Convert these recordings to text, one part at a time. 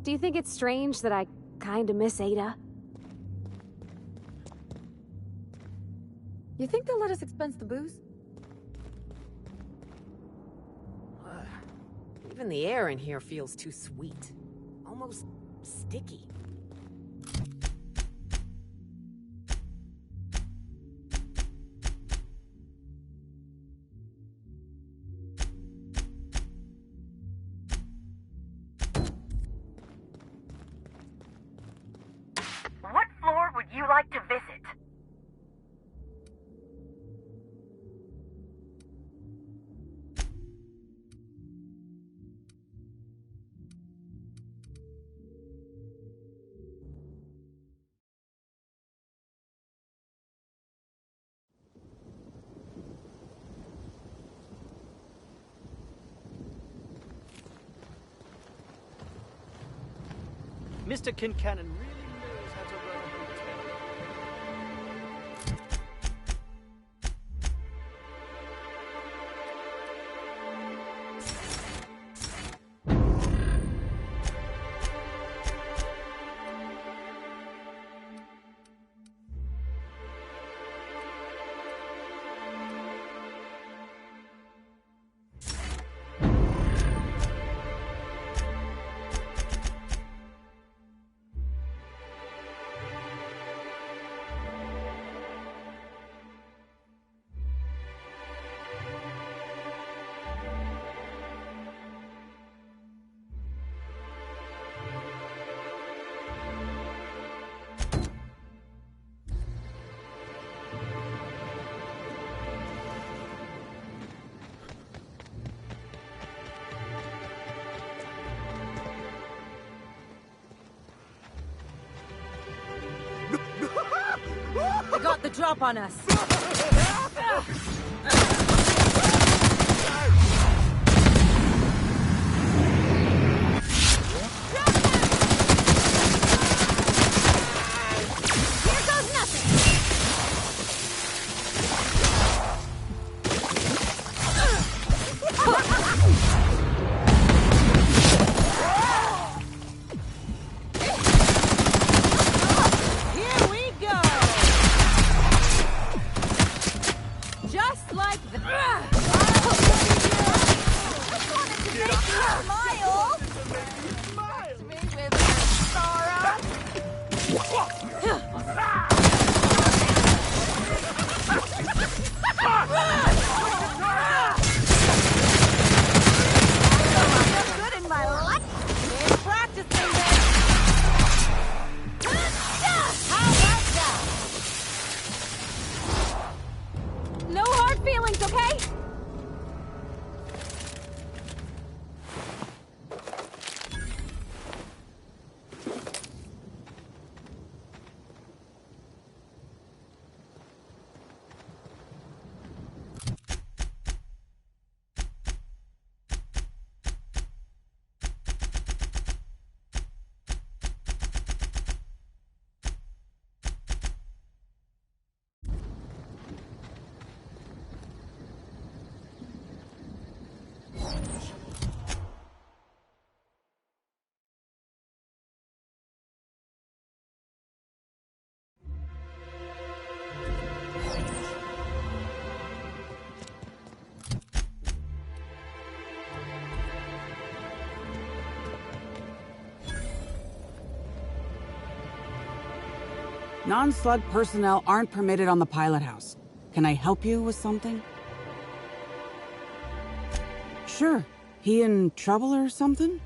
Do you think it's strange that I kinda miss Ada? You think they'll let us expense the booze? Even the air in here feels too sweet. Almost sticky. What floor would you like to visit? Mr. Kincannon really knows how to run a hotel. They got the drop on us. Here goes nothing! Here we go! Just like the... Good in my life! Been practicing this. How about that? No hard feelings, okay? Non-slug personnel aren't permitted on the pilot house. Can I help you with something? Sure. He in trouble or something?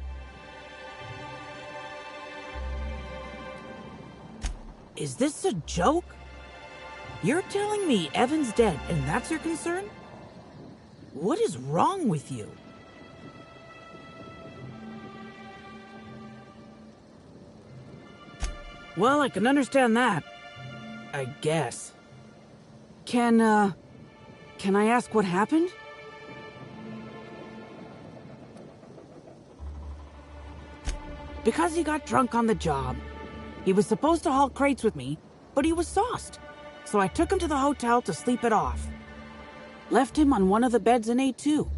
Is this a joke? You're telling me Evan's dead and that's your concern? What is wrong with you? Well, I can understand that. I guess. Can I ask what happened? Because he got drunk on the job. He was supposed to haul crates with me, but he was sauced. So I took him to the hotel to sleep it off. Left him on one of the beds in A2.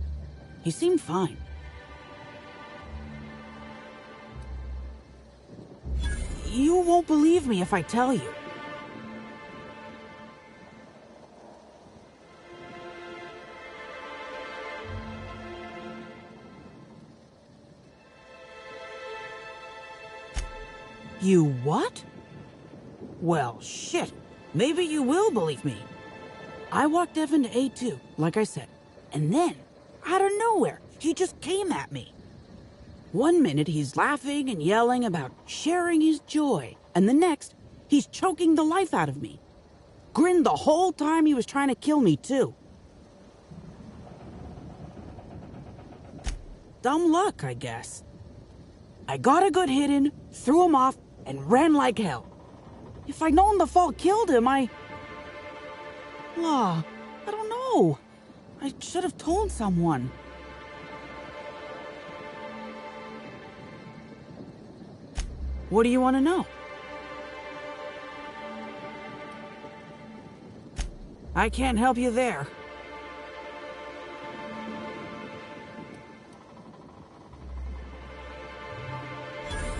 He seemed fine. You won't believe me if I tell you. You what? Well, shit. Maybe you will believe me. I walked Evan to A2, like I said. And then, out of nowhere, he just came at me. One minute he's laughing and yelling about sharing his joy, and the next, he's choking the life out of me. Grinned the whole time he was trying to kill me, too. Dumb luck, I guess. I got a good hit in, threw him off, and ran like hell. If I'd known the fall killed him, I don't know. I should have told someone. What do you want to know? I can't help you there.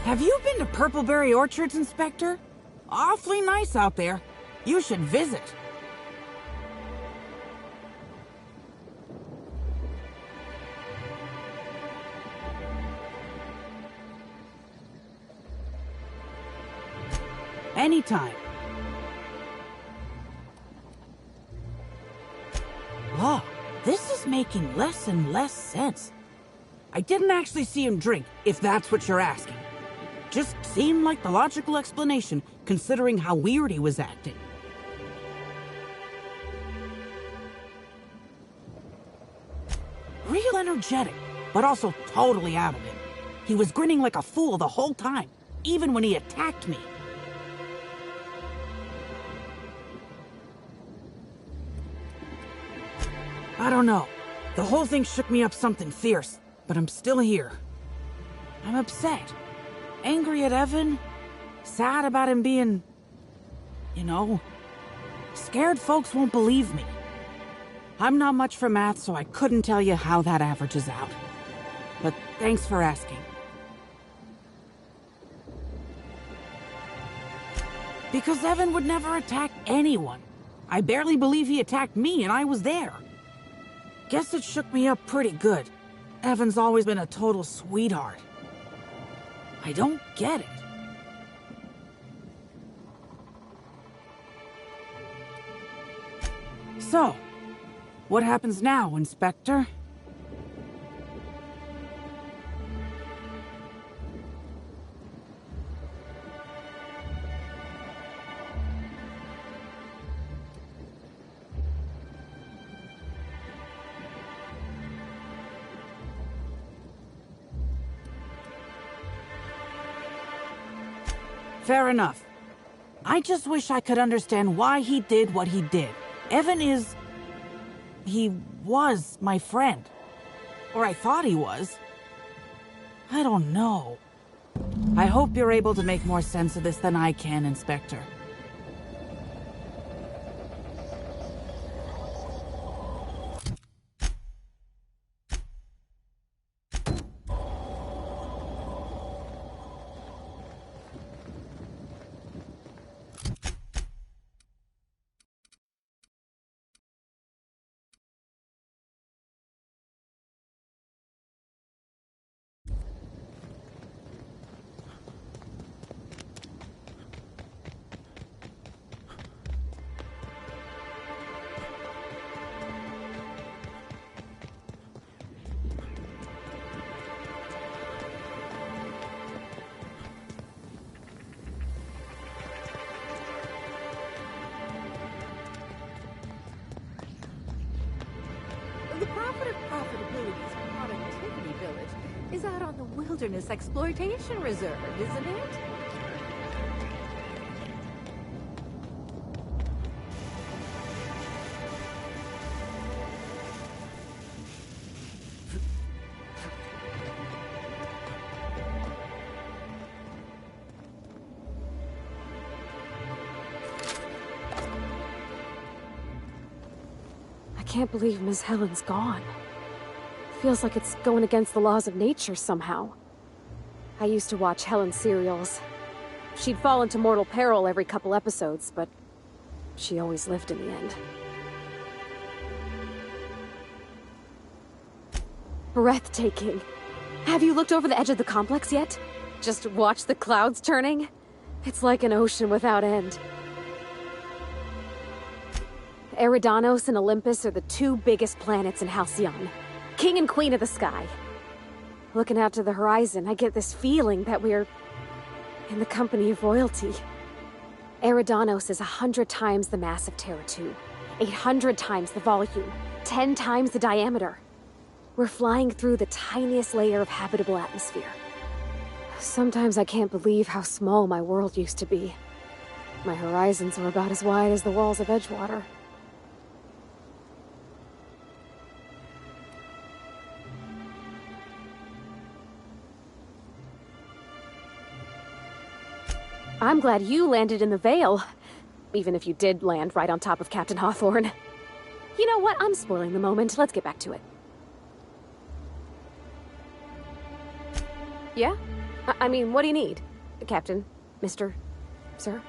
Have you been to Purpleberry Orchards, Inspector? Awfully nice out there. You should visit. Anytime. Wow, this is making less and less sense. I didn't actually see him drink, if that's what you're asking. Just seemed like the logical explanation, considering how weird he was acting. Real energetic, but also totally out of it. He was grinning like a fool the whole time, even when he attacked me. I don't know. The whole thing shook me up something fierce, but I'm still here. I'm upset. Angry at Evan. Sad about him being... scared folks won't believe me. I'm not much for math, so I couldn't tell you how that averages out. But thanks for asking. Because Evan would never attack anyone. I barely believe he attacked me, and I was there. Guess it shook me up pretty good. Evan's always been a total sweetheart. I don't get it. So, what happens now, Inspector? Fair enough. I just wish I could understand why he did what he did. Evan is... he was my friend. Or I thought he was. I don't know. I hope you're able to make more sense of this than I can, Inspector. The profit of Profitability's Productivity Village is out on the Wilderness Exploitation Reserve, isn't it? I can't believe Miss Helen's gone. Feels like it's going against the laws of nature somehow. I used to watch Helen's serials. She'd fall into mortal peril every couple episodes, but she always lived in the end. Breathtaking. Have you looked over the edge of the complex yet? Just watch the clouds turning? It's like an ocean without end. Eridanos and Olympus are the two biggest planets in Halcyon. King and Queen of the Sky. Looking out to the horizon, I get this feeling that we're in the company of royalty. Eridanos is 100 times the mass of Terra 2, 800 times the volume, 10 times the diameter. We're flying through the tiniest layer of habitable atmosphere. Sometimes I can't believe how small my world used to be. My horizons were about as wide as the walls of Edgewater. I'm glad you landed in the Vale, even if you did land right on top of Captain Hawthorne. You know what? I'm spoiling the moment. Let's get back to it. Yeah? I mean, what do you need? Captain? Mr. Sir?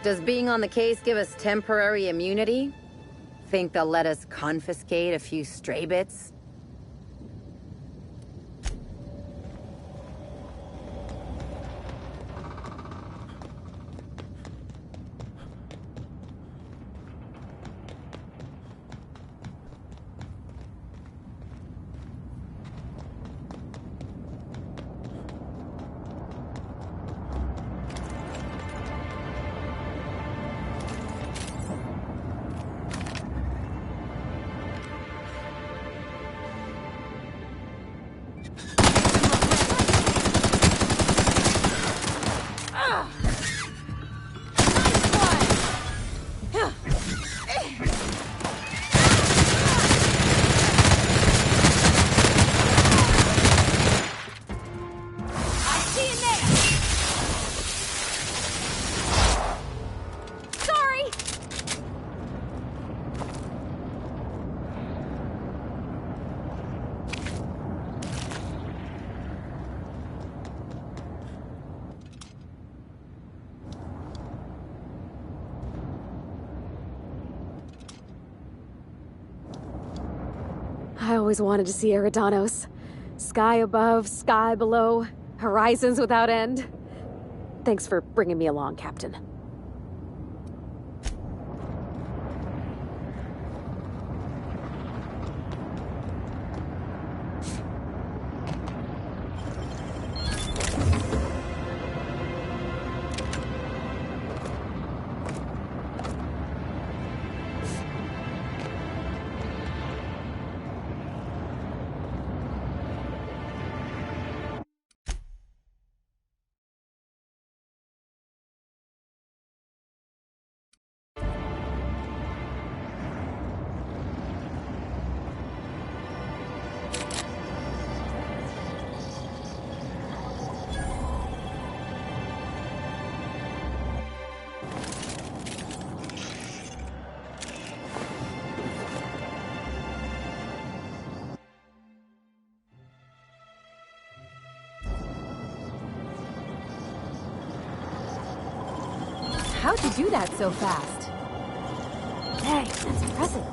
Does being on the case give us temporary immunity? Think they'll let us confiscate a few stray bits? I always wanted to see Eridanos. Sky above, sky below, horizons without end. Thanks for bringing me along, Captain. How'd you do that so fast? Dang, that's impressive.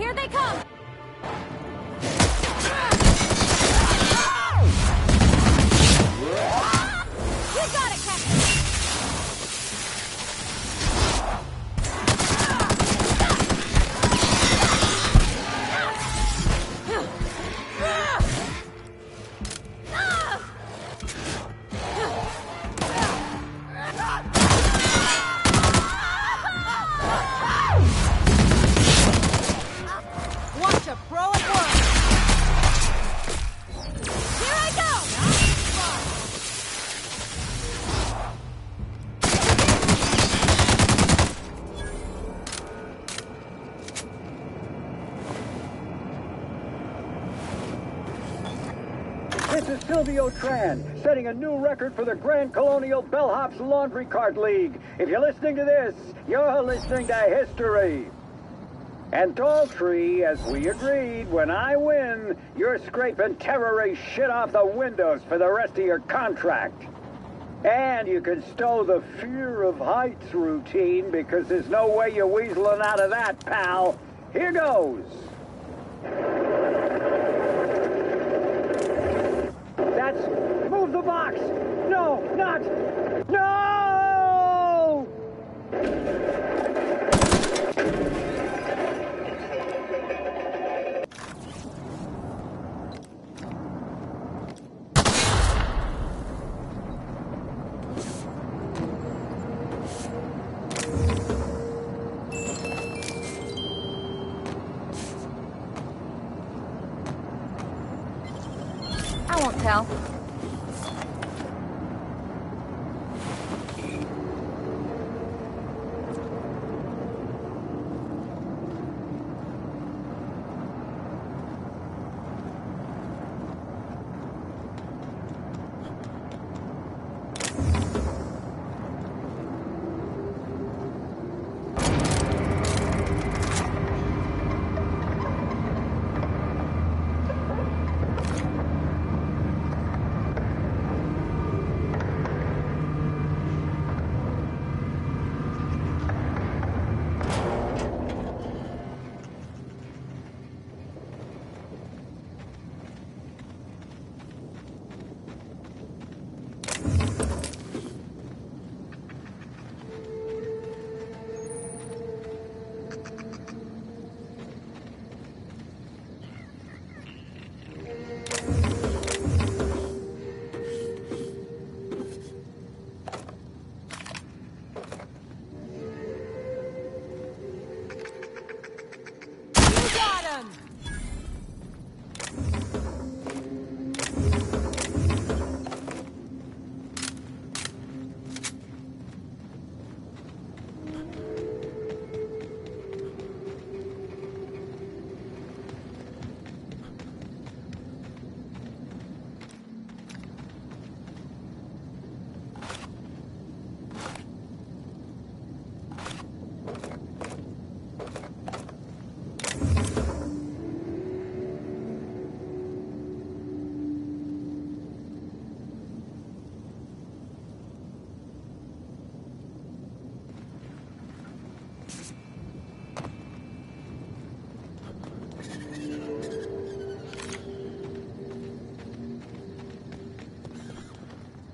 Here they come! You got it, Captain! Watch a pro at work! Here I go! This is Silvio Tran, setting a new record for the Grand Colonial Bellhops Laundry Cart League. If you're listening to this, you're listening to history. And Daltrey, as we agreed, when I win, you're scraping terrorist shit off the windows for the rest of your contract. And you can stow the fear of heights routine because there's no way you're weaseling out of that, pal. Here goes. That's... Move the box! No, not... No! I won't tell.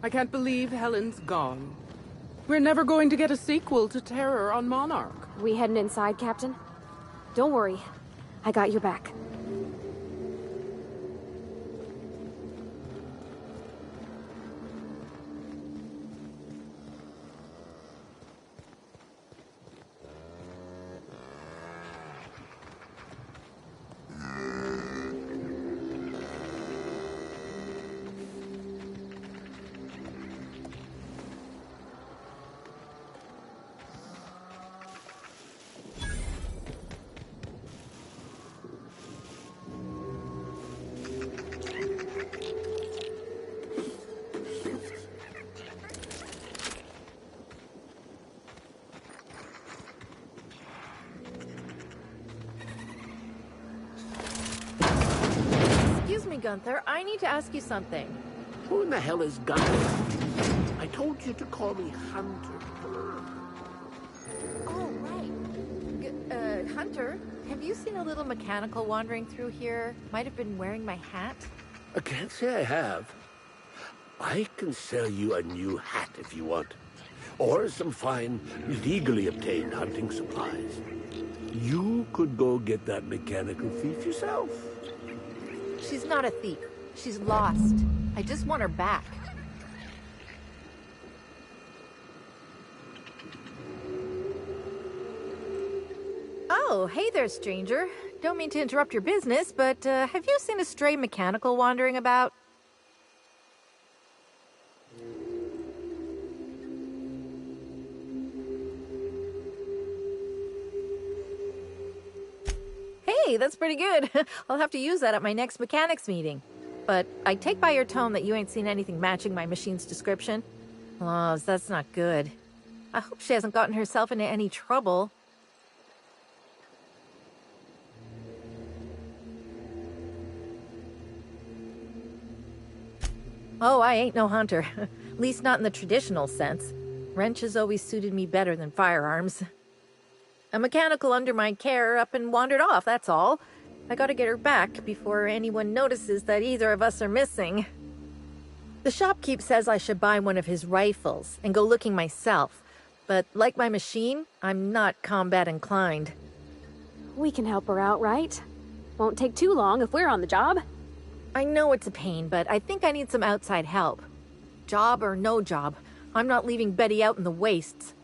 I can't believe Helen's gone. We're never going to get a sequel to Terror on Monarch. We heading inside, Captain? Don't worry. I got your back. Excuse me, Gunther. I need to ask you something. Who in the hell is Gunther? I told you to call me Hunter. Oh, right. Hunter, have you seen a little mechanical wandering through here? Might have been wearing my hat. I can't say I have. I can sell you a new hat if you want. Or some fine, legally obtained hunting supplies. You could go get that mechanical thief yourself. She's not a thief. She's lost. I just want her back. Oh, hey there, stranger. Don't mean to interrupt your business, but have you seen a stray mechanical wandering about? Hey, that's pretty good. I'll have to use that at my next mechanics meeting. But I take by your tone that you ain't seen anything matching my machine's description. Oh, that's not good. I hope she hasn't gotten herself into any trouble. Oh, I ain't no hunter. At least not in the traditional sense. Wrenches always suited me better than firearms. A mechanical under my care up and wandered off, that's all. I gotta get her back before anyone notices that either of us are missing. The shopkeep says I should buy one of his rifles and go looking myself. But like my machine, I'm not combat inclined. We can help her out, right? Won't take too long if we're on the job. I know it's a pain, but I think I need some outside help. Job or no job, I'm not leaving Betty out in the wastes.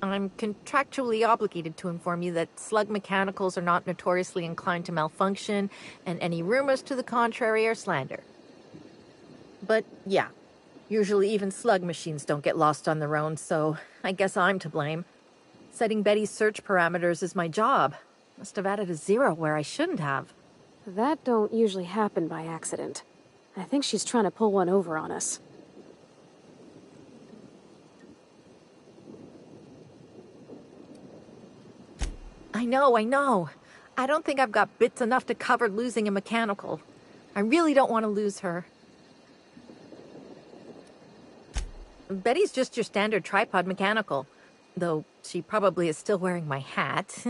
I'm contractually obligated to inform you that slug mechanicals are not notoriously inclined to malfunction, and any rumors to the contrary are slander. But yeah, usually even slug machines don't get lost on their own, so I guess I'm to blame. Setting Betty's search parameters is my job. Must have added a 0 where I shouldn't have. That don't usually happen by accident. I think she's trying to pull one over on us. I know. I don't think I've got bits enough to cover losing a mechanical. I really don't want to lose her. Betty's just your standard tripod mechanical, though she probably is still wearing my hat.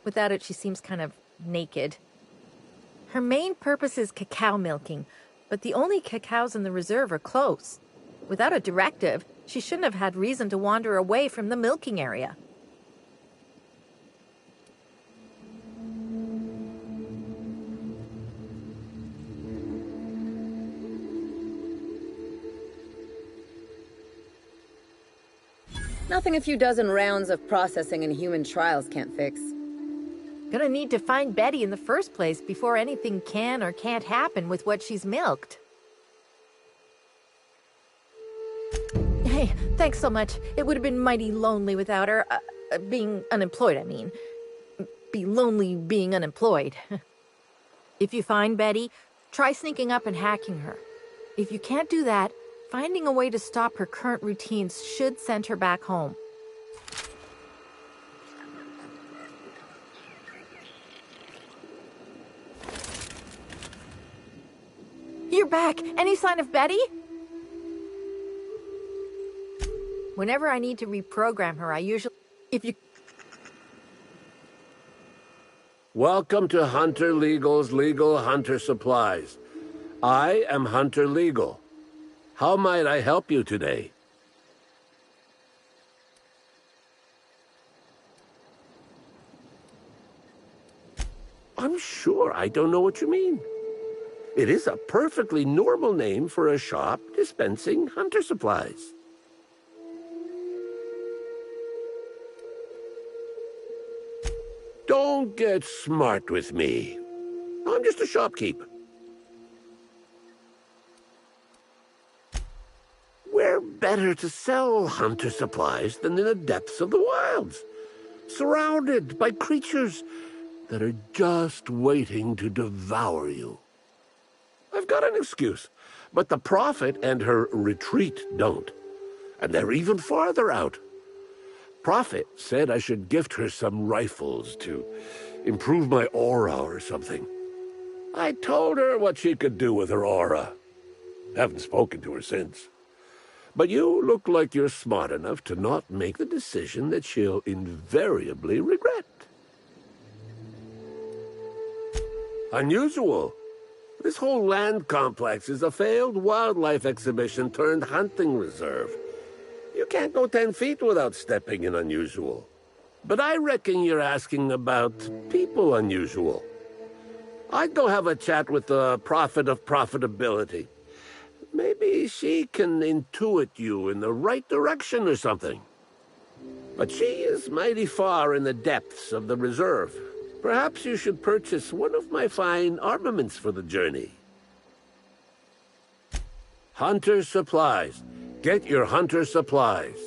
Without it, she seems kind of naked. Her main purpose is cacao milking, but the only cacaos in the reserve are close. Without a directive, she shouldn't have had reason to wander away from the milking area. Nothing a few dozen rounds of processing and human trials can't fix. Gonna need to find Betty in the first place before anything can or can't happen with what she's milked. Hey, thanks so much. It would have been mighty lonely without her. Being unemployed, I mean. Be lonely being unemployed. If you find Betty, try sneaking up and hacking her. If you can't do that, finding a way to stop her current routines should send her back home. You're back! Any sign of Betty? Whenever I need to reprogram her, I usually... Welcome to Hunter Legal's Legal Hunter Supplies. I am Hunter Legal. How might I help you today? I'm sure I don't know what you mean. It is a perfectly normal name for a shop dispensing hunter supplies. Don't get smart with me. I'm just a shopkeep. Where better to sell hunter supplies than in the depths of the wilds, surrounded by creatures that are just waiting to devour you. I've got an excuse, but the Prophet and her retreat don't, and they're even farther out. Prophet said I should gift her some rifles to improve my aura or something. I told her what she could do with her aura. Haven't spoken to her since. But you look like you're smart enough to not make the decision that she'll invariably regret. Unusual. This whole land complex is a failed wildlife exhibition turned hunting reserve. You can't go 10 feet without stepping in unusual. But I reckon you're asking about people unusual. I'd go have a chat with the prophet of profitability. Maybe she can intuit you in the right direction or something. But she is mighty far in the depths of the reserve. Perhaps you should purchase one of my fine armaments for the journey. Hunter supplies. Get your hunter supplies.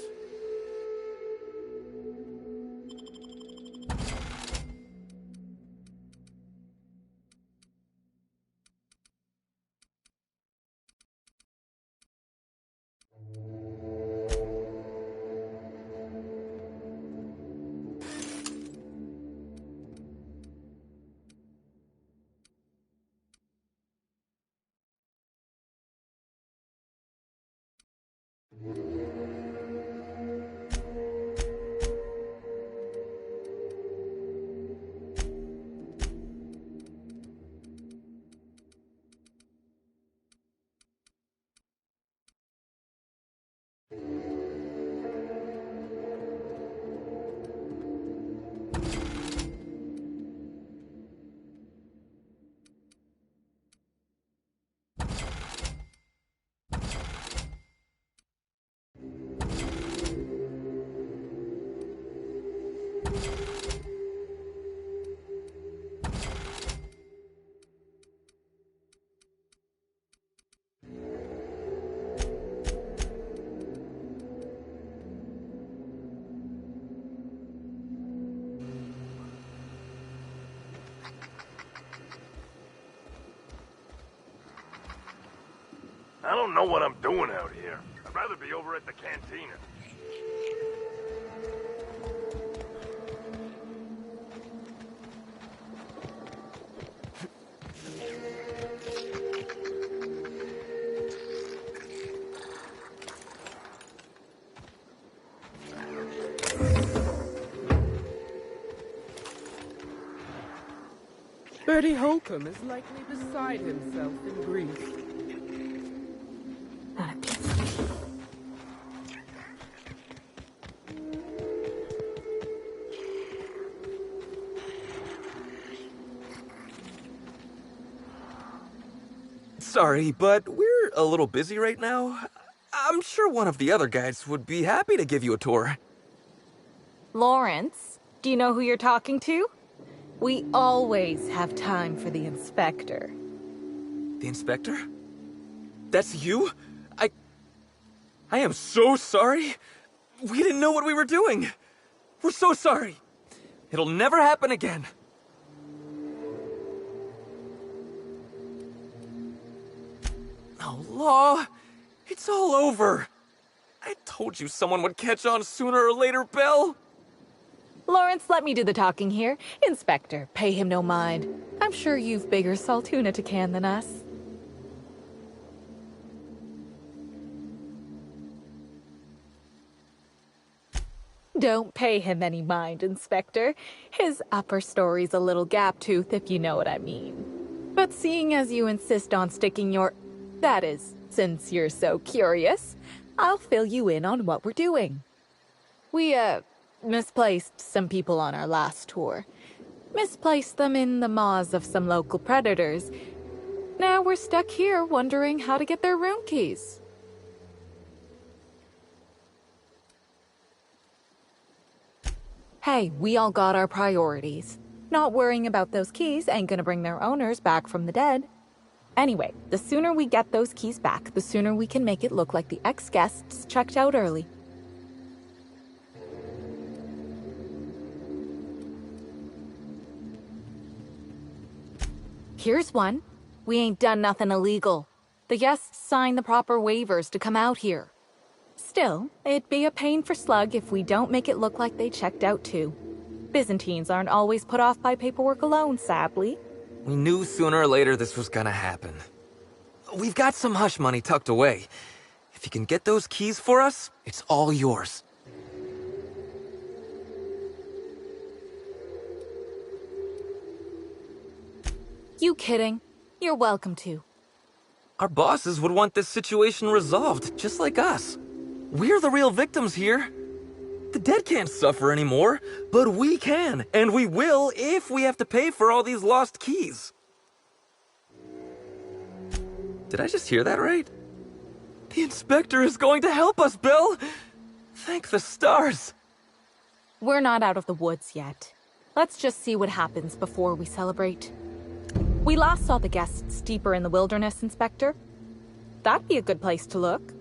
I don't know what I'm doing out here. I'd rather be over at the cantina. Bertie Holcomb is likely beside himself in grief. Sorry, but we're a little busy right now. I'm sure one of the other guys would be happy to give you a tour. Lawrence, do you know who you're talking to? We always have time for the inspector. The inspector? That's you? I am so sorry. We didn't know what we were doing. We're so sorry. It'll never happen again. Oh, Law, it's all over. I told you someone would catch on sooner or later, Belle. Lawrence, let me do the talking here. Inspector, pay him no mind. I'm sure you've bigger saltuna to can than us. Don't pay him any mind, Inspector. His upper story's a little gap-toothed, if you know what I mean. But seeing as you insist on sticking your... That is, since you're so curious, I'll fill you in on what we're doing. We, misplaced some people on our last tour. Misplaced them in the maws of some local predators. Now we're stuck here wondering how to get their room keys. Hey, we all got our priorities. Not worrying about those keys ain't gonna bring their owners back from the dead. Anyway, the sooner we get those keys back, the sooner we can make it look like the ex-guests checked out early. Here's one. We ain't done nothing illegal. The guests signed the proper waivers to come out here. Still, it'd be a pain for Slug if we don't make it look like they checked out too. Byzantines aren't always put off by paperwork alone, sadly. We knew sooner or later this was gonna happen. We've got some hush money tucked away. If you can get those keys for us, it's all yours. You kidding? You're welcome to. Our bosses would want this situation resolved, just like us. We're the real victims here. The dead can't suffer anymore, but we can, and we will if we have to pay for all these lost keys. Did I just hear that right? The inspector is going to help us, Bill! Thank the stars! We're not out of the woods yet. Let's just see what happens before we celebrate. We last saw the guests deeper in the wilderness, Inspector. That'd be a good place to look.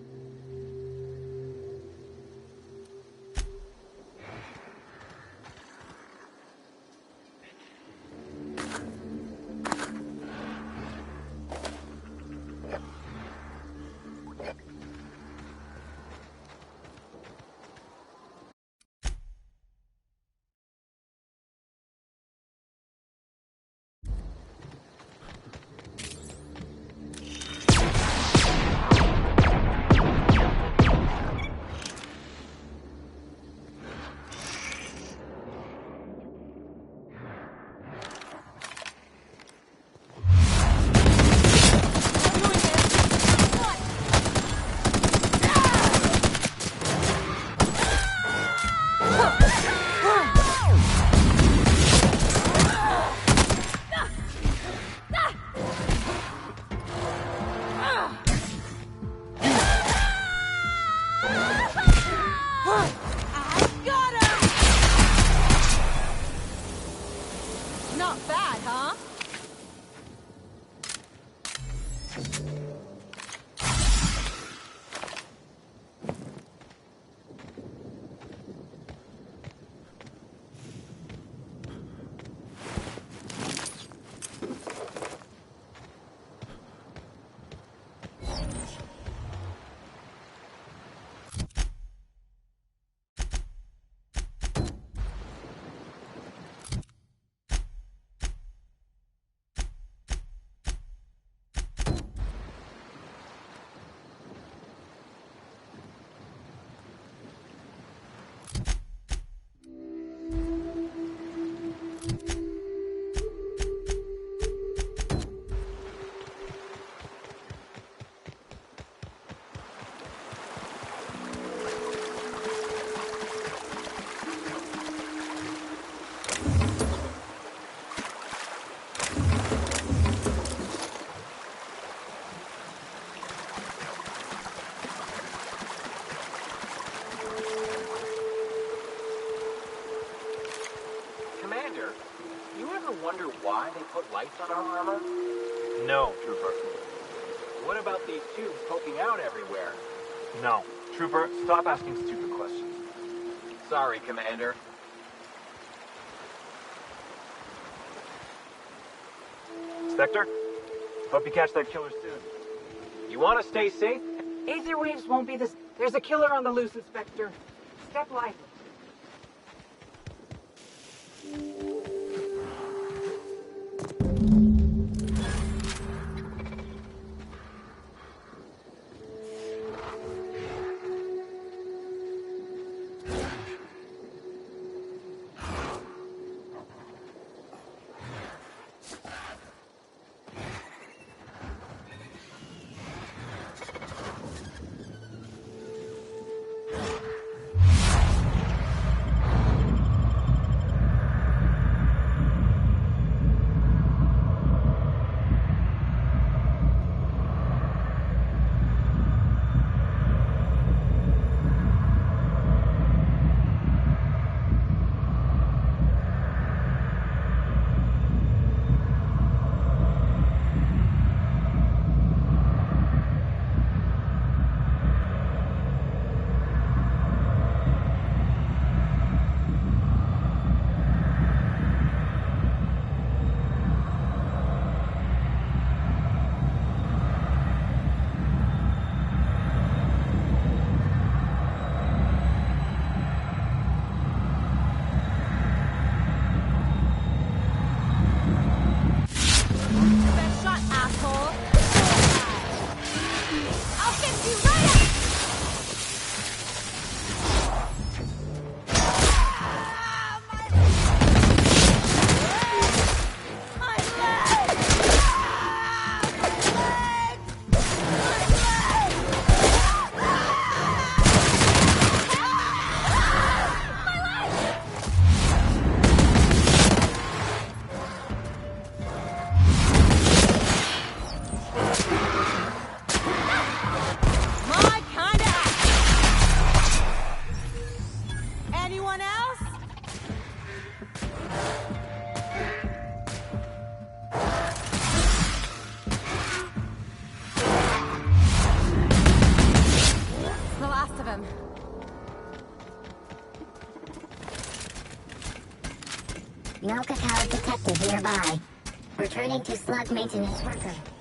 wonder why they put lights on our armor? No, Trooper. What about these tubes poking out everywhere? No. Trooper, stop asking stupid questions. Sorry, Commander. Spectre? Hope you catch that killer soon. You want to stay safe? Aether waves won't be this. There's a killer on the loose, Inspector. Step lightly. No cacao detected nearby. Returning to slug maintenance worker.